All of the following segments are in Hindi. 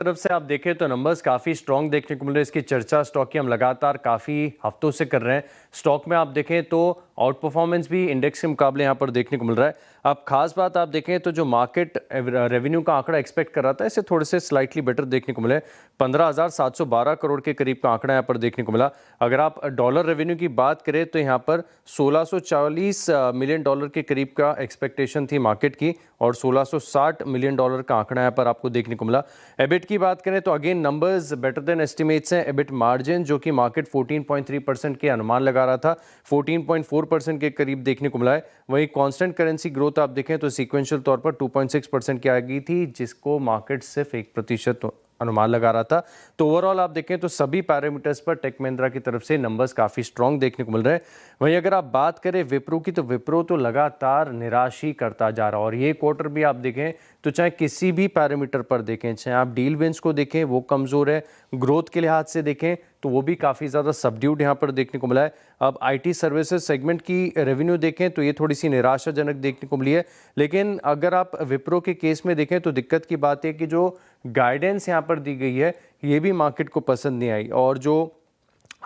तरफ से आप देखें तो नंबर्स काफ़ी स्ट्रॉन्ग देखने को मिल रहे हैं। इसकी चर्चा स्टॉक की हम लगातार काफ़ी हफ्तों से कर रहे हैं। स्टॉक में आप देखें तो आउट परफॉर्मेंस भी इंडेक्स के मुकाबले यहाँ पर देखने को मिल रहा है। अब खास बात आप देखें तो जो मार्केट रेवेन्यू का आंकड़ा एक्सपेक्ट कर रहा था, इसे थोड़े से स्लाइटली बेटर देखने को मिले। 15,712 करोड़ के करीब का आंकड़ा यहाँ पर देखने को मिला। अगर आप डॉलर रेवेन्यू की बात करें तो यहाँ पर 1640 मिलियन डॉलर के करीब का एक्सपेक्टेशन थी मार्केट की और 1660 मिलियन डॉलर का आंकड़ा यहाँ पर आपको देखने को मिला। एबिट की बात करें तो again numbers better than estimates हैं। एबिट मार्जिन जो कि मार्केट 14.3% के अनुमान लगा रहा था, 14.4% के करीब देखने को मिला है। वहीं कांस्टेंट करेंसी ग्रोथ आप देखें तो सीक्वेंशियल तौर पर 2.6% की आ गई थी, जिसको मार्केट सिर्फ 1% अनुमान लगा रहा था। तो ओवरऑल आप देखें तो सभी पैरामीटर्स पर टेक महिंद्रा की तरफ से नंबर्स काफ़ी स्ट्रॉन्ग देखने को मिल रहे हैं। वहीं अगर आप बात करें विप्रो की, तो विप्रो तो लगातार निराश ही करता जा रहा है और ये क्वार्टर भी आप देखें तो चाहे किसी भी पैरामीटर पर देखें, चाहे आप डील विंस को देखें वो कमज़ोर है, ग्रोथ के लिहाज से देखें तो वो भी काफ़ी ज़्यादा सबड्यूड यहाँ पर देखने को मिला है। अब आईटी सर्विसेज सेगमेंट की रेवेन्यू देखें तो ये थोड़ी सी निराशाजनक देखने को मिली है। लेकिन अगर आप विप्रो के केस में देखें तो दिक्कत की बात है कि जो गाइडेंस यहाँ पर दी गई है ये भी मार्केट को पसंद नहीं आई और जो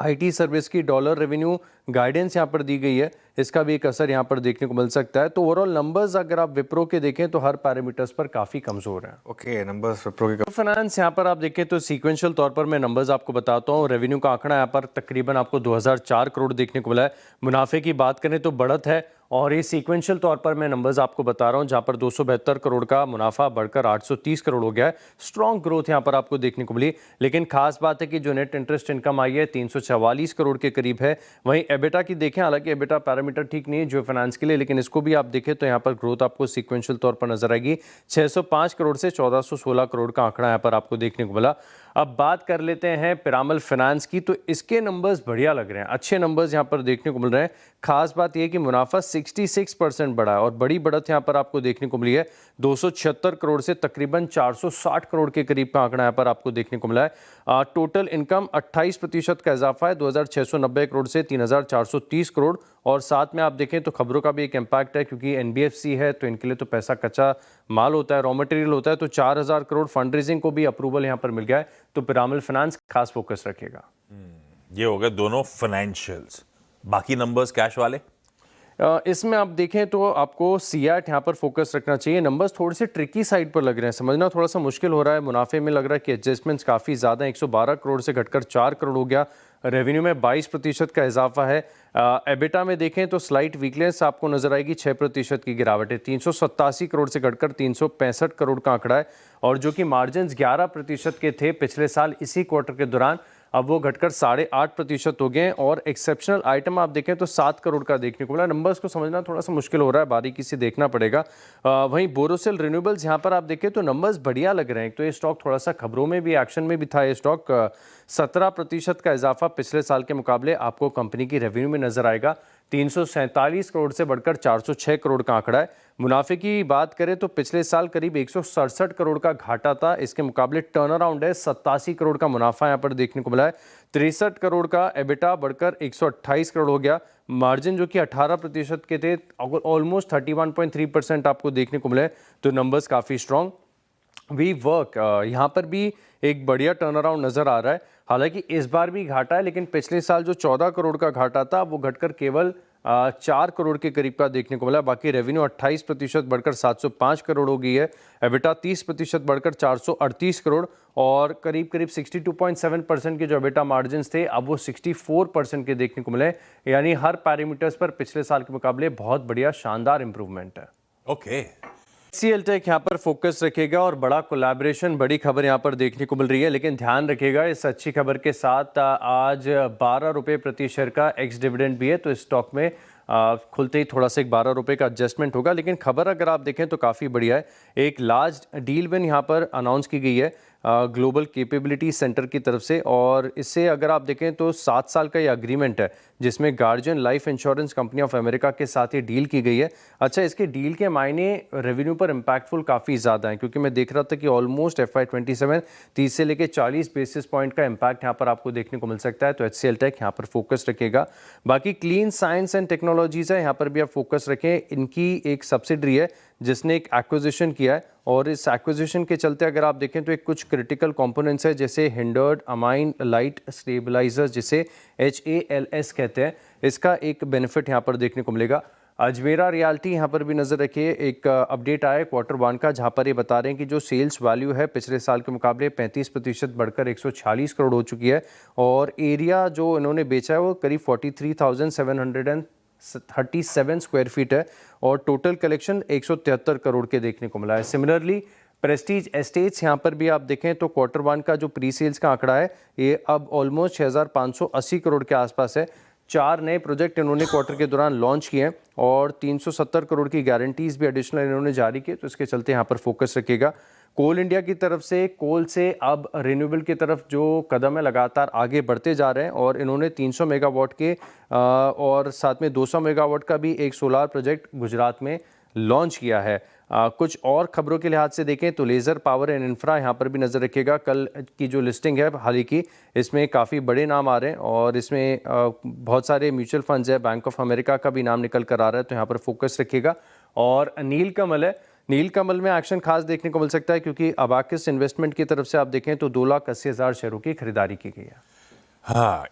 आईटी सर्विस की डॉलर रेवेन्यू गाइडेंस यहाँ पर दी गई है, इसका भी एक असर यहाँ पर देखने को मिल सकता है। तो ओवरऑल नंबर्स अगर आप विप्रो के देखें तो हर पैरामीटर्स पर काफ़ी कमज़ोर हैं। ओके, नंबर्स विप्रो के फाइनेंस यहाँ पर आप देखें तो सीक्वेंशियल तौर पर मैं नंबर्स आपको बताता हूँ। रेवेन्यू का आंकड़ा यहाँ पर तकरीबन आपको 2004 करोड़ देखने को मिला है। मुनाफे की बात करें तो बढ़त है और ये सीक्वेंशियल तौर पर मैं नंबर्स आपको बता रहा हूँ, जहाँ पर 272 करोड़ का मुनाफा बढ़कर 830 करोड़ हो गया है। स्ट्रॉन्ग ग्रोथ यहाँ पर आपको देखने को मिली। लेकिन खास बात है कि जो नेट इंटरेस्ट इनकम आई है 344 करोड़ के करीब है। वहीं एबिटा की देखें, हालांकि एबिटा पैरामीटर ठीक नहीं है जो फाइनेंस के लिए, लेकिन इसको भी आप देखें तो यहाँ पर ग्रोथ आपको सीक्वेंशियल तौर पर नजर आएगी। 605 करोड़ से 1416 करोड़ का आंकड़ा यहाँ पर आपको देखने को मिला। अब बात कर लेते हैं पिरामल फाइनेंस की, तो इसके नंबर्स बढ़िया लग रहे हैं, अच्छे नंबर्स यहाँ पर देखने को मिल रहे हैं। खास बात यह कि मुनाफा 66% बढ़ा है और बड़ी बढ़त यहाँ पर आपको देखने को मिली है। 276 करोड़ से तकरीबन 460 करोड़ के करीब का आंकड़ा यहाँ पर आपको देखने को मिला है। टोटल इनकम 28% का इजाफा है, 2690 करोड़ से 3430 करोड़। और साथ में आप देखें तो खबरों का भी एक इम्पैक्ट है, क्योंकि एनबीएफसी है तो इनके लिए तो पैसा कच्चा माल होता है, रॉ मटेरियल होता है। तो 4000 करोड़ फंड रेजिंग को भी अप्रूवल यहाँ पर मिल गया है। तो पिरामल फाइनेंस खास फोकस रखेगा। ये हो गए दोनों फाइनेंशियल्स। बाकी नंबर्स कैश वाले इसमें आप देखें तो आपको सीएट यहाँ पर फोकस रखना चाहिए। नंबर्स थोड़े से ट्रिकी साइड पर लग रहे हैं, समझना थोड़ा सा मुश्किल हो रहा है। मुनाफे में लग रहा है कि एडजस्टमेंट्स काफ़ी ज़्यादा हैं, 112 करोड़ से घटकर 4 करोड़ हो गया। रेवेन्यू में 22% का इजाफा है। एबिटा में देखें तो स्लाइट वीकनेस आपको नजर आएगी, 6% की गिरावट है, 387 करोड़ से घटकर 365 करोड़ का आंकड़ा है। और जो कि मार्जिन 11% के थे पिछले साल इसी क्वार्टर के दौरान, अब वो घटकर 8.5% हो गए हैं। और एक्सेप्शनल आइटम आप देखें तो 7 करोड़ का देखने को मिला। नंबर्स को समझना थोड़ा सा मुश्किल हो रहा है, बारीकी से देखना पड़ेगा। वहीं बोरोसिल रिन्यूएबल्स यहाँ पर आप देखें तो नंबर्स बढ़िया लग रहे हैं। तो ये स्टॉक थोड़ा सा खबरों में भी, एक्शन में भी था। ये स्टॉक 17% का इजाफा पिछले साल के मुकाबले आपको कंपनी की रेवेन्यू में नजर आएगा। 347 करोड़ से बढ़कर 406 करोड़ का आंकड़ा है। मुनाफे की बात करें तो पिछले साल करीब 167 करोड़ का घाटा था, इसके मुकाबले टर्न अराउंड है, 87 करोड़ का मुनाफा यहाँ पर देखने को मिला है। 63 करोड़ का एबिटा बढ़कर 128 करोड़ हो गया। मार्जिन जो कि 18% के थे, ऑलमोस्ट 31.3% आपको देखने को मिले। तो नंबर्स काफ़ी स्ट्रॉन्ग। वी वर्क यहाँ पर भी एक बढ़िया टर्न अराउंड नजर आ रहा है। हालांकि इस बार भी घाटा है, लेकिन पिछले साल जो 14 करोड़ का घाटा था वो घटकर केवल 4 करोड़ के करीब का देखने को मिला। बाकी रेवेन्यू 28% बढ़कर 705 करोड़ हो गई है। एबिटा 30% बढ़कर 438 करोड़ और करीब 62.7% के जो एबिटा मार्जिन थे, अब वो 64% के देखने को मिले। यानी हर पैरामीटर्स पर पिछले साल के मुकाबले बहुत बढ़िया शानदार इंप्रूवमेंट है। ओके। HCL टेक यहाँ पर फोकस रखेगा और बड़ा कोलैबोरेशन, बड़ी खबर यहाँ पर देखने को मिल रही है। लेकिन ध्यान रखिएगा, इस अच्छी खबर के साथ आज 12 रुपये प्रति शेयर का एक्स डिविडेंड भी है। तो इस स्टॉक में खुलते ही थोड़ा सा 12 रुपये का एडजस्टमेंट होगा। लेकिन खबर अगर आप देखें तो काफ़ी बढ़िया है। एक लार्ज डील विन यहाँ पर अनाउंस की गई है ग्लोबल कैपेबिलिटी सेंटर की तरफ से, और इससे अगर आप देखें तो 7 साल का ये अग्रीमेंट है, जिसमें guardian life insurance company of America के साथ ये डील की गई है। अच्छा, इसके डील के मायने रेवेन्यू पर इम्पैक्टफुल काफ़ी ज़्यादा हैं, क्योंकि मैं देख रहा था कि ऑलमोस्ट FY27 30 से लेकर 40 बेसिस पॉइंट का इम्पैक्ट यहाँ पर आपको देखने को मिल सकता है। तो HCL टेक यहाँ पर फोकस रखेगा। बाकी क्लीन साइंस एंड टेक्नोलॉजीज है, यहाँ पर भी आप फोकस रखें। इनकी एक सब्सिडरी है जिसने एक एक्विजिशन किया है और इस एक्विजिशन के चलते अगर आप देखें तो एक कुछ क्रिटिकल कंपोनेंट्स है जैसे हिंडर्ड अमाइन लाइट स्टेबलाइजर जिसे HALS कहते हैं, इसका एक बेनिफिट यहाँ पर देखने को मिलेगा। अजमेरा रियल्टी यहाँ पर भी नज़र रखिए, एक अपडेट आया है Q1 का जहाँ पर ये बता रहे हैं कि जो सेल्स वैल्यू है पिछले साल के मुकाबले 35% बढ़कर 146 करोड़ हो चुकी है और एरिया जो इन्होंने बेचा है वो करीब 43,737 स्क्वायर फीट है और टोटल कलेक्शन 173 करोड़ के देखने को मिला है। सिमिलरली प्रेस्टीज एस्टेट्स यहाँ पर भी आप देखें तो Q1 का जो प्री सेल्स का आंकड़ा है ये अब ऑलमोस्ट 6,580 करोड़ के आसपास है। 4 नए प्रोजेक्ट इन्होंने क्वार्टर के दौरान लॉन्च किए हैं और 370 करोड़ की गारंटीज भी एडिशनल इन्होंने जारी की, तो इसके चलते यहाँ पर फोकस रखिएगा। कोल इंडिया की तरफ से कोल से अब रिन्यूएबल की तरफ जो कदम है लगातार आगे बढ़ते जा रहे हैं और इन्होंने 300 मेगावाट के और साथ में 200 मेगावाट का भी एक सोलार प्रोजेक्ट गुजरात में लॉन्च किया है। कुछ और खबरों के लिहाज से देखें तो लेज़र पावर एंड इंफ्रा यहाँ पर भी नज़र रखिएगा। कल की जो लिस्टिंग है हाल ही की, इसमें काफ़ी बड़े नाम आ रहे हैं और इसमें बहुत सारे म्यूचुअल फंड्स है, बैंक ऑफ अमेरिका का भी नाम निकल कर आ रहा है, तो यहाँ पर फोकस रखिएगा। और नीलकमल है, नीलकमल में एक्शन खास देखने को मिल सकता है क्योंकि अबाकिस इन्वेस्टमेंट की तरफ से आप देखें तो 2,80,000 शेयरों की खरीदारी की गई है। हाँ।